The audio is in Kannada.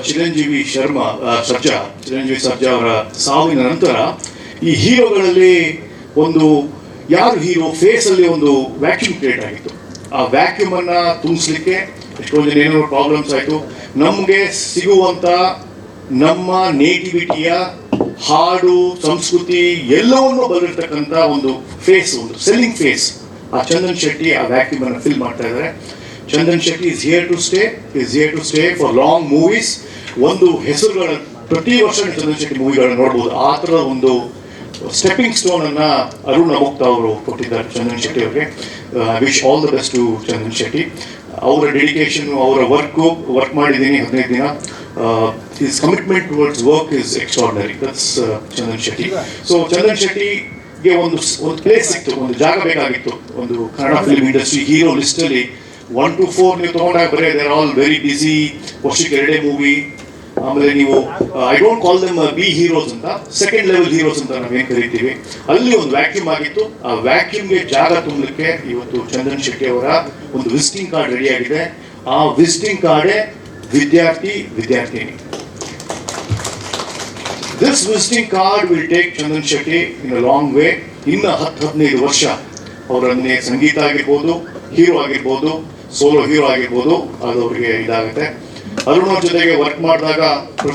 ಚಿರಂಜೀವಿ ಸರ್ಜಾ ಅವರ ಸಾವಿನ ನಂತರ ಈ ಹೀರೋಗಳಲ್ಲಿ ಒಂದು ಯಾರು ಹೀರೋ ಫೇಸಲ್ಲಿ ಒಂದು ವ್ಯಾಕ್ಯೂಮ್ ಕ್ರಿಯೇಟ್ ಆಗಿತ್ತು. ಆ ವ್ಯಾಕ್ಯೂಮ್ ಅನ್ನ ತುಂಬಿಸ್ಲಿಕ್ಕೆ ಎಷ್ಟೊಂದು ಜನ ಏನೋ ಪ್ರಾಬ್ಲಮ್ಸ್ ಆಯಿತು. ನಮಗೆ ಸಿಗುವಂಥ ನಮ್ಮ ನೇಟಿವಿಟಿಯ ಹಾಡು, ಸಂಸ್ಕೃತಿ ಎಲ್ಲವನ್ನೂ ಬರೆದಿರ್ತಕ್ಕಂಥ ಒಂದು ಫೇಸ್, ಒಂದು ಸೆಲ್ಲಿಂಗ್ ಫೇಸ್, ಆ ಚಂದನ್ ಶೆಟ್ಟಿ ಆ ವ್ಯಾಕ್ಯೂಮ್ ಅನ್ನು ಫಿಲ್ ಮಾಡ್ತಾ ಇದ್ದಾರೆ. Chandan Shetty is here to stay for long movies. ಒಂದು ಹೆಸರುಗಳ ಪ್ರತಿ ವರ್ಷ ಚಂದನ್ ಶೆಟ್ಟಿ ಮೂವಿಗಳನ್ನ ನೋಡ್ಬೋದು. ಆ ಥರದ ಒಂದು ಸ್ಟೆಪ್ಪಿಂಗ್ ಸ್ಟೋನ್ ಅನ್ನ ಅರುಣ್ ಅಮುಕ್ತ ಅವರು ಕೊಟ್ಟಿದ್ದಾರೆ ಚಂದನ್ ಶೆಟ್ಟಿ ಅವರಿಗೆ. Wish all the best to Chandan Shetty. ಅವರ ಡೆಡಿಕೇಶನ್, ಅವರ ವರ್ಕ್ ಮಾಡಿದ್ದೀನಿ 15 ದಿನ. His commitment towards work is extraordinary. That's Chandan Shetty. So Chandan ಶೆಟ್ಟಿಗೆ ಒಂದು ಪ್ಲೇಸ್ ಸಿಕ್ತು, ಒಂದು ಜಾಗ ಬೇಕಾಗಿತ್ತು ಒಂದು Kannada film industry hero list ಅಲ್ಲಿ. 1 to 4 ನೀವು ತಗೊಂಡಾಗ ಬರೀ they are all very busy, ವರ್ಷಕ್ಕೆ 2 ಮೂವಿ. ಆಮೇಲೆ ನೀವು I don't call them be heroes ಅಂತ, ಸೆಕೆಂಡ್ ಲೆವೆಲ್ ಹೀರೋಸ್ ಅಂತ ನಾವೇನು ಕರಿತೀವಿ. ಅಲ್ಲಿ ಒಂದು ವ್ಯಾಕ್ಯೂಮ್ ಆಗಿತ್ತು. ಆ ವ್ಯಾಕ್ಯೂಮ್ಗೆ ಜಾಗ ತುಂಬಲಿಕ್ಕೆ ಇವತ್ತು ಚಂದನ್ ಶೆಟ್ಟಿ ಅವರ ಒಂದು ವಿಸಿಟಿಂಗ್ ಕಾರ್ಡ್ ರೆಡಿ ಆಗಿದೆ. ಆ ವಿಸಿಟಿಂಗ್ ಕಾರ್ಡೇ ವಿದ್ಯಾರ್ಥಿನಿ. This visiting card will take Chandan Shetty in a long way. ಇನ್ನು 10-15 ವರ್ಷ ಅವರನ್ನೇ ಸಂಗೀತ ಆಗಿರ್ಬೋದು, ಹೀರೋ ಆಗಿರ್ಬೋದು, ಸೋಲೋ ಹೀರೋ ಆಗಿರ್ಬೋದು, ಅದು ಅವರಿಗೆ ಇದಾಗುತ್ತೆ. ಅರುಣ್ ಅವ್ರ ಜೊತೆಗೆ ವರ್ಕ್ ಮಾಡಿದಾಗ